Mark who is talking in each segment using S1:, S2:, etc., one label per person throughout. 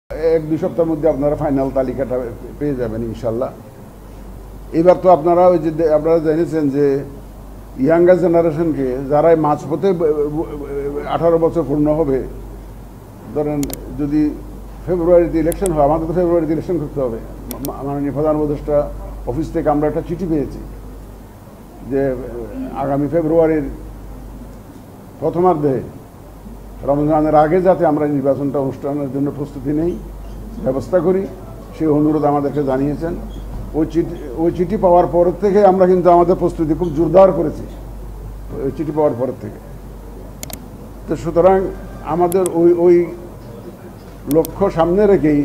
S1: 1-2 সপ্তাহের মধ্যে আপনারা ফাইনাল তালিকাটা পেয়ে যাবেন ইনশাল্লাহ। এবার তো আপনারা ওই যে আপনারা জেনেছেন যে ইয়াঙ্গার জেনারেশনকে যারা মাঝপথে 18 বছর পূর্ণ হবে, ধরেন যদি ফেব্রুয়ারিতে ইলেকশন হয়, আমাদের তো ফেব্রুয়ারিতে ইলেকশন করতে হবে। মাননীয় প্রধান উপদেষ্টা অফিস থেকে আমরা একটা চিঠি পেয়েছি যে আগামী ফেব্রুয়ারির প্রথমার্ধে রমজানের আগে যাতে আমরা নির্বাচনটা অনুষ্ঠানের জন্য প্রস্তুতি নেই, ব্যবস্থা করি, সেই অনুরোধ আমাদেরকে জানিয়েছেন। ওই চিঠি পাওয়ার পর থেকে আমরা কিন্তু আমাদের প্রস্তুতি খুব জোরদার করেছি, ওই চিঠি পাওয়ার পর থেকে। তো সুতরাং আমাদের ওই লক্ষ্য সামনে রেখেই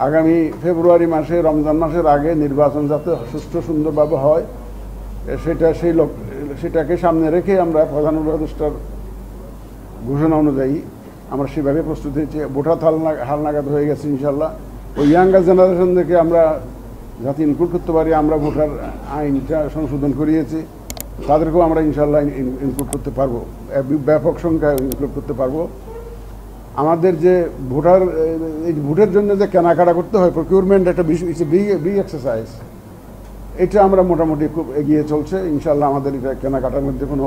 S1: আগামী ফেব্রুয়ারি মাসে, রমজান মাসের আগে নির্বাচন যাতে সুষ্ঠু সুন্দরভাবে হয় সেটাকে সামনে রেখে আমরা প্রধান উপদেষ্টার ঘোষণা অনুযায়ী আমরা সেভাবে প্রস্তুত হয়েছি। ভোটার হালনাগাদ হয়ে গেছে ইনশাল্লাহ। ওই ইয়াঙ্গার জেনারেশনদেরকে আমরা যাতে ইনক্লুড করতে পারি, আমরা ভোটার আইনটা সংশোধন করিয়েছি, তাদেরকেও আমরা ইনশাল্লাহ ইনক্লুড করতে পারবো, ব্যাপক সংখ্যায় ইনক্লুড করতে পারবো। আমাদের যে ভোটের জন্য যে কেনাকাটা করতে হয়, প্রকিউরমেন্ট একটা বিগ এক্সারসাইজ, এটা আমরা মোটামুটি খুব এগিয়ে চলছে ইনশাল্লাহ। আমাদের এটা কেনাকাটার মধ্যে কোনো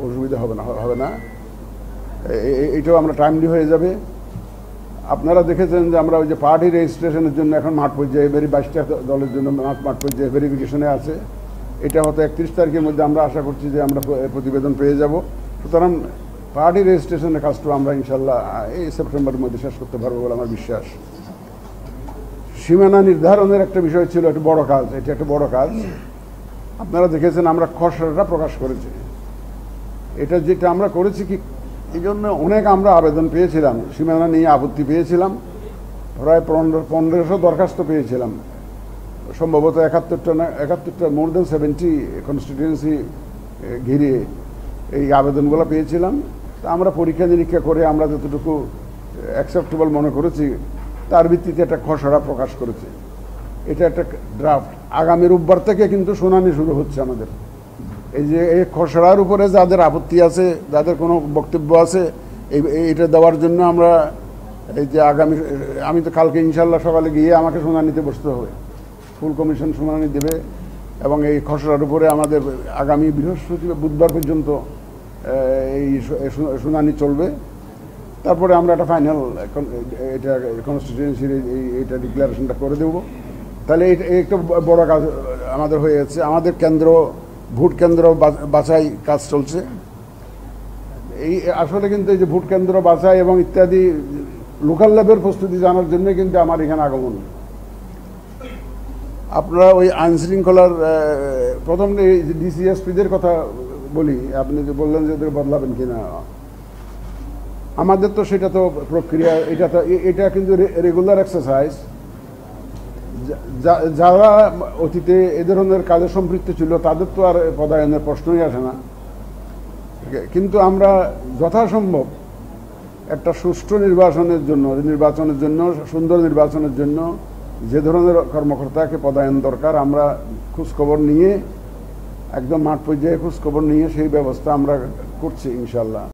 S1: অসুবিধা হবে না। এটাও আমরা টাইমলি হয়ে যাবে। আপনারা দেখেছেন যে আমরা ওই যে পার্টি রেজিস্ট্রেশনের জন্য এখন মাঠ পর্যায়ে 22টা দলের জন্য মাঠ পর্যায়ে ভেরিফিকেশনে আছে। এটা হয়তো 31 তারিখের মধ্যে আমরা আশা করছি যে আমরা প্রতিবেদন পেয়ে যাব। সুতরাং পার্টি রেজিস্ট্রেশনের কাজটা আমরা ইনশাল্লাহ এই সেপ্টেম্বরের মধ্যে শেষ করতে পারবো বলে আমার বিশ্বাস। সীমানা নির্ধারণের একটা বিষয় ছিল, একটা বড় কাজ, এটা একটা বড় কাজ। আপনারা দেখেছেন আমরা খসড়াটা প্রকাশ করেছি। এটা যেটা আমরা করেছি কি, এই জন্য অনেক আমরা আবেদন পেয়েছিলাম, সীমানা নিয়ে আপত্তি পেয়েছিলাম, প্রায় 1500 দরখাস্ত পেয়েছিলাম, সম্ভবত 71টা মোর দেন 70 কনস্টিটিউয়েন্সি ঘিরে এই আবেদনগুলো পেয়েছিলাম। তা আমরা পরীক্ষা নিরীক্ষা করে আমরা যতটুকু অ্যাকসেপ্টেবল মনে করেছি তার ভিত্তিতে একটা খসড়া প্রকাশ করেছি। এটা একটা ড্রাফট। আগামী রোববার থেকে কিন্তু শুনানি শুরু হচ্ছে আমাদের। এই যে এই খসড়ার উপরে যাদের আপত্তি আছে, যাদের কোনো বক্তব্য আছে, এইটা দেওয়ার জন্য আমরা এই যে আমি তো কালকে ইনশাল্লাহ সকালে গিয়ে আমাকে শুনানিতে বসতে হবে। ফুল কমিশন শুনানি দেবে এবং এই খসড়ার উপরে আমাদের আগামী বুধবার পর্যন্ত এই শুনানি চলবে। তারপরে আমরা একটা ফাইনাল এটা কনস্টিটিউয়েন্সির এইটা ডিক্লারেশনটা করে দেব। তাহলে একটা বড় কাজ আমাদের হয়ে যাচ্ছে। আমাদের ভোট কেন্দ্র বাছাই কাজ চলছে। এই আসলে কিন্তু এই যে ভোট কেন্দ্র বাছাই এবং ইত্যাদি লোকাল লেভেল প্রস্তুতি জানার জন্য কিন্তু আমার এখানে আগমন। আপনারা ওই আইন শৃঙ্খলার প্রথম ডিসিএসপিদের কথা বলি, আপনি যে বললেন যে ওদের বদলাবেন কিনা, আমাদের তো সেটা তো প্রক্রিয়া, এটা কিন্তু রেগুলার এক্সারসাইজ। যারা অতীতে এ ধরনের কাজে সম্পৃক্ত ছিল তাদের তো আর পদায়নের প্রশ্নই আসে না। কিন্তু আমরা যথাসম্ভব একটা সুষ্ঠু নির্বাচনের জন্য সুন্দর নির্বাচনের জন্য যে ধরনের কর্মকর্তাকে পদায়ন দরকার, আমরা খোঁজখবর নিয়ে একদম মাঠ পর্যায়ে খোঁজখবর নিয়ে সেই ব্যবস্থা আমরা করছি ইনশাল্লাহ।